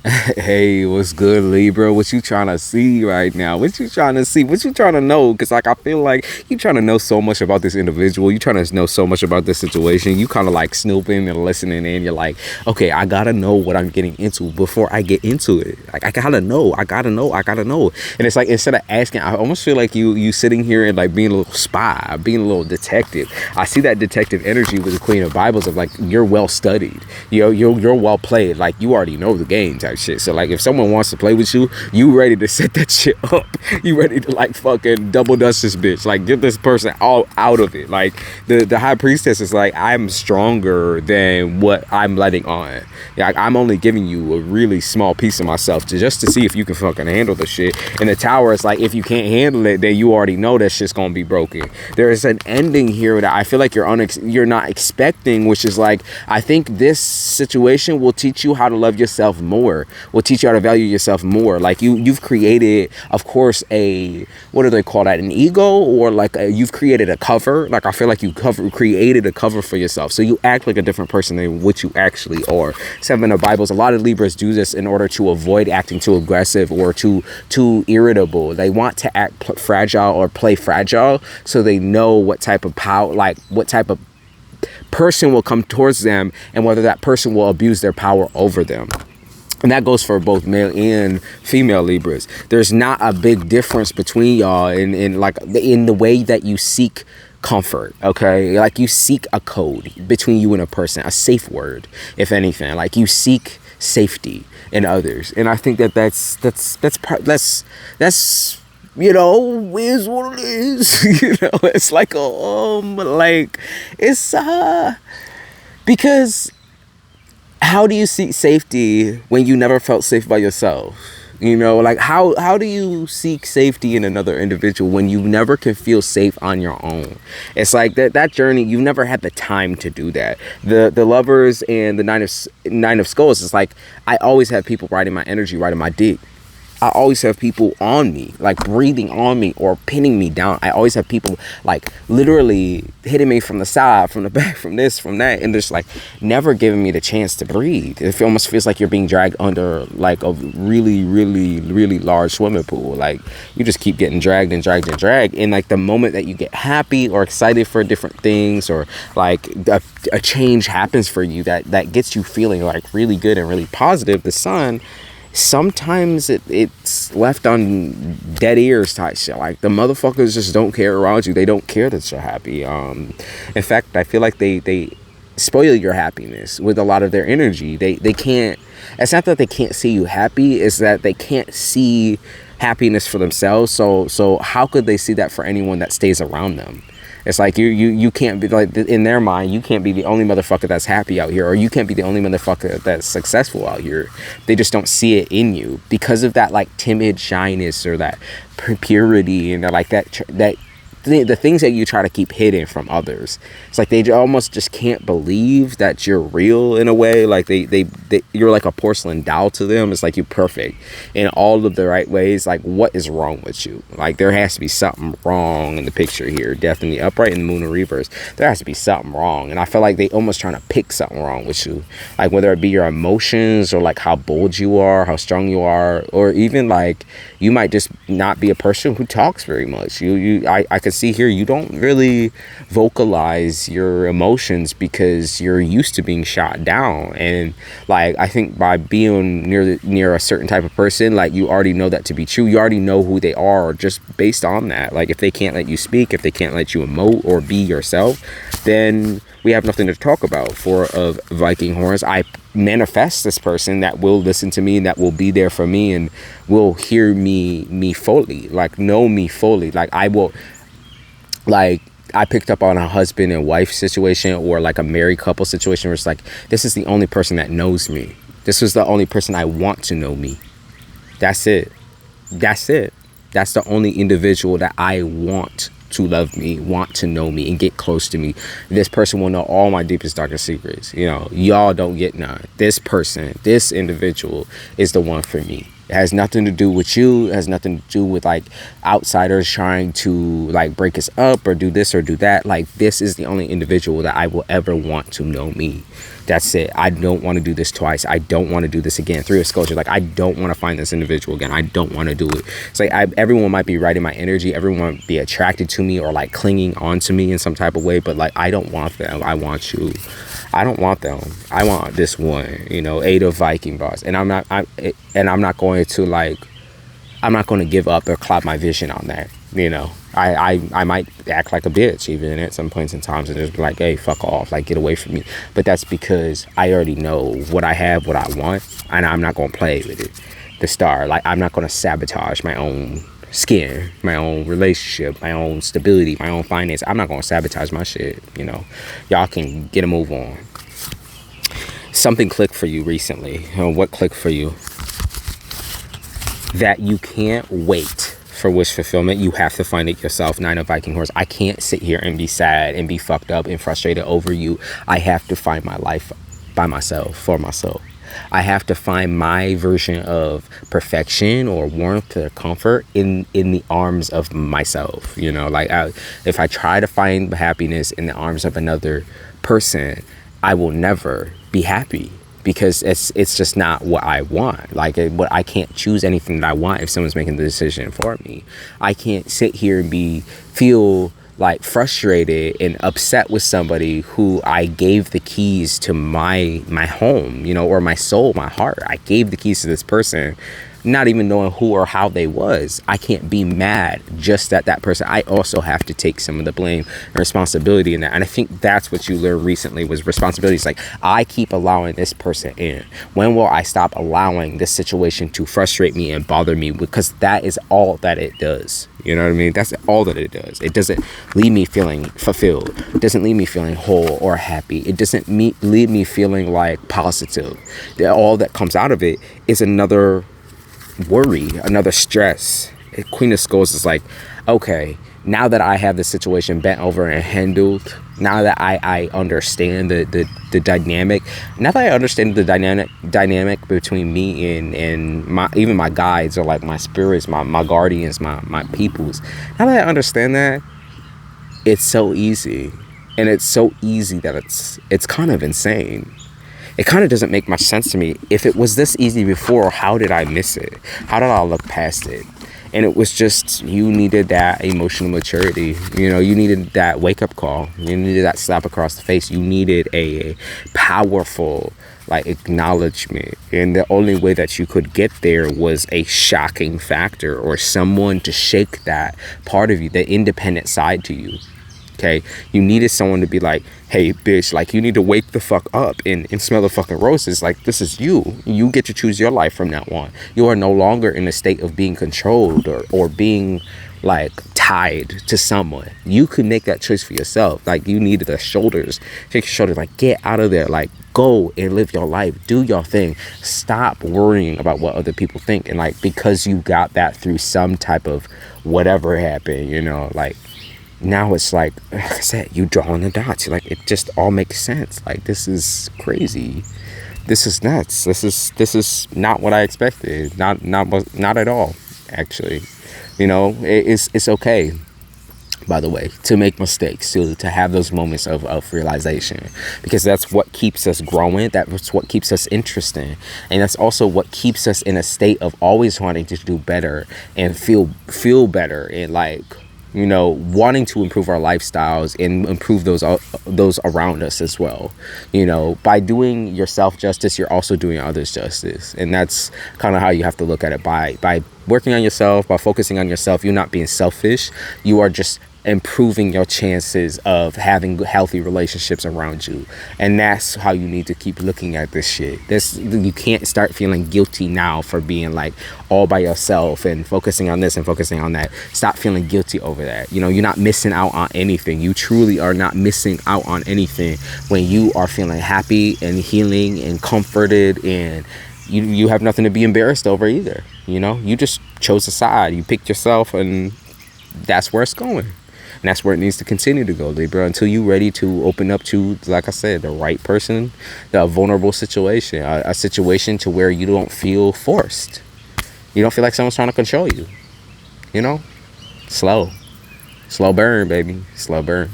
Hey, what's good, Libra? What you trying to see right now? What you trying to see? What you trying to know? Because, like, I feel like you trying to know so much about this individual. You trying to know so much about this situation. You kind of like snooping and listening, and you're like, okay, I gotta know what I'm getting into before I get into it. Like, I gotta know. And it's like, instead of asking, I almost feel like you sitting here and like being a little spy, being a little detective. I see that detective energy with the Queen of Bibles of like, you're well studied. You're well played. Like, you already know the game type shit. So like, if someone wants to play with you, you ready to set that shit up. You ready to like fucking double dust this bitch. Like, get this person all out of it. Like, the high priestess is like, I'm stronger than what I'm letting on. Like, I'm only giving you a really small piece of myself just to see if you can fucking handle the shit. And the tower is like, if you can't handle it, then you already know that shit's gonna be broken. There is an ending here that I feel like you're not expecting, which is like, I think this situation will teach you how to love yourself more, will teach you how to value yourself more. Like, you've created, of course, what do they call that, an ego, or like you've created a cover. Like, I feel like you created a cover for yourself, so you act like a different person than what you actually are. 7 of Bibles, a lot of Libras do this in order to avoid acting too aggressive or too irritable. They want to act fragile or play fragile, so they know what type of power, like what type of person will come towards them, and whether that person will abuse their power over them. And that goes for both male and female Libras. There's not a big difference between y'all in the way that you seek comfort. Okay, like, you seek a code between you and a person, a safe word, if anything. Like, you seek safety in others, and I think that's you know, is what it is. You know, it's like it's because how do you seek safety when you never felt safe by yourself? You know, like, how do you seek safety in another individual when you never can feel safe on your own? It's like that journey, you've never had the time to do that. The Lovers and the Nine of Skulls, it's like, I always have people riding my energy, riding my dick. I always have people on me, like breathing on me or pinning me down. I always have people like literally hitting me from the side, from the back, from this, from that, and just like never giving me the chance to breathe. It almost feels like you're being dragged under like a really, really, really large swimming pool. Like, you just keep getting dragged and dragged and dragged. And like, the moment that you get happy or excited for different things, or like a change happens for you that gets you feeling like really good and really positive, the sun, sometimes it's left on dead ears type shit. Like, the motherfuckers just don't care around you. They don't care that you're happy. In fact, I feel like they spoil your happiness with a lot of their energy. They can't, it's not that they can't see you happy, it's that they can't see happiness for themselves. So how could they see that for anyone that stays around them? It's like, you can't be, like, in their mind, you can't be the only motherfucker that's happy out here, or you can't be the only motherfucker that's successful out here. They just don't see it in you because of that, like, timid shyness or that purity, and like the things that you try to keep hidden from others. It's like they almost just can't believe that you're real in a way. Like, they you're like a porcelain doll to them. It's like, you're perfect in all of the right ways. Like, what is wrong with you? Like, there has to be something wrong in the picture here. Death in the upright and the moon in reverse. There has to be something wrong. And I feel like they almost trying to pick something wrong with you. Like, whether it be your emotions, or like how bold you are, how strong you are, or even like you might just not be a person who talks very much. I can see here you don't really vocalize your emotions because you're used to being shot down. And like, I think by being near a certain type of person, like, you already know that to be true. You already know who they are just based on that. Like, if they can't let you speak, if they can't let you emote or be yourself, then we have nothing to talk about. 4 of Viking horns, I manifest this person that will listen to me, that will be there for me, and will hear me fully, like, know me fully. Like, I will, like, I picked up on a husband and wife situation, or like a married couple situation, where it's like, this is the only person that knows me. This is the only person I want to know me. That's it. That's the only individual that I want to love me, want to know me, and get close to me. This person will know all my deepest, darkest secrets. You know, y'all don't get none. This person, this individual is the one for me. It has nothing to do with you. It has nothing to do with like outsiders trying to like break us up or do this or do that. Like, this is the only individual that I will ever want to know me. That's it. I don't want to do this twice. I don't want to do this again. Three of Scotia. Like, I don't want to find this individual again. I don't want to do it. It's like everyone might be right in my energy. Everyone might be attracted to me or like clinging on to me in some type of way. But like, I don't want them. I want you. I don't want them. I want this one, you know, 8 of Viking bars. And I'm not going to like, I'm not going to give up or cloud my vision on that. You know, I might act like a bitch even at some points in times and just be like, hey, fuck off, like, get away from me. But that's because I already know what I have, what I want, and I'm not going to play with it. The star, like, I'm not going to sabotage my own skin, my own relationship, my own stability, my own finance. I'm not going to sabotage my shit, you know. Y'all can get a move on. Something clicked for you recently. What clicked for you? That you can't wait for wish fulfillment. You have to find it yourself. 9 of Viking horse. I can't sit here and be sad and be fucked up and frustrated over you. I have to find my life by myself, for myself. I have to find my version of perfection or warmth or comfort in the arms of myself. You know, like, if I try to find happiness in the arms of another person, I will never be happy, because it's just not what I want. Like, I can't choose anything that I want if someone's making the decision for me. I can't sit here and feel like frustrated and upset with somebody who I gave the keys to my home, you know, or my soul, my heart. I gave the keys to this person, not even knowing who or how they was. I can't be mad just at that person. I also have to take some of the blame and responsibility in that. And I think that's what you learned recently was responsibility. It's like, I keep allowing this person in. When will I stop allowing this situation to frustrate me and bother me? Because that is all that it does. You know what I mean? That's all that it does. It doesn't leave me feeling fulfilled. It doesn't leave me feeling whole or happy. It doesn't leave me feeling like positive. All that comes out of it is another worry, another stress. Queen of Skulls is like, okay, now that I have the situation bent over and handled, now that I understand the dynamic, now that I understand the dynamic between me and even my guides, or like my spirits, my guardians, my peoples, now that I understand that, it's so easy. And it's so easy that it's kind of insane. It kind of doesn't make much sense to me. If it was this easy before, how did I miss it? How did I look past it? And it was just, you needed that emotional maturity. You know, you needed that wake-up call. You needed that slap across the face. You needed a powerful, like, acknowledgement. And the only way that you could get there was a shocking factor, or someone to shake that part of you, the independent side to you. Okay, you needed someone to be like, hey, bitch, like, you need to wake the fuck up and smell the fucking roses. Like, this is you. You get to choose your life from now on. You are no longer in a state of being controlled or being, like, tied to someone. You could make that choice for yourself. Like, you needed the shoulders. Take your shoulders, like, get out of there. Like, go and live your life. Do your thing. Stop worrying about what other people think. And, like, because you got that through some type of whatever happened, you know, like, now it's like I said, you draw on the dots. Like, it just all makes sense. Like, this is crazy. This is nuts. This is not what I expected. Not at all, actually. You know, it's okay, by the way, to make mistakes, to have those moments of realization, because that's what keeps us growing. That's what keeps us interesting. And that's also what keeps us in a state of always wanting to do better and feel better, and, like, you know, wanting to improve our lifestyles and improve those around us as well. You know, by doing yourself justice, you're also doing others justice. And that's kind of how you have to look at it. By working on yourself, by focusing on yourself, you're not being selfish. You are just improving your chances of having healthy relationships around you. And that's how you need to keep looking at this shit. You can't start feeling guilty now for being, like, all by yourself and focusing on this and focusing on that. Stop feeling guilty over that. You know, you're not missing out on anything. You truly are not missing out on anything when you are feeling happy and healing and comforted, and you have nothing to be embarrassed over either. You know, you just chose a side. You picked yourself, and that's where it's going. And that's where it needs to continue to go, Libra, until you're ready to open up to, like I said, the right person, the vulnerable situation, a situation to where you don't feel forced. You don't feel like someone's trying to control you. You know? Slow burn, baby. Slow burn.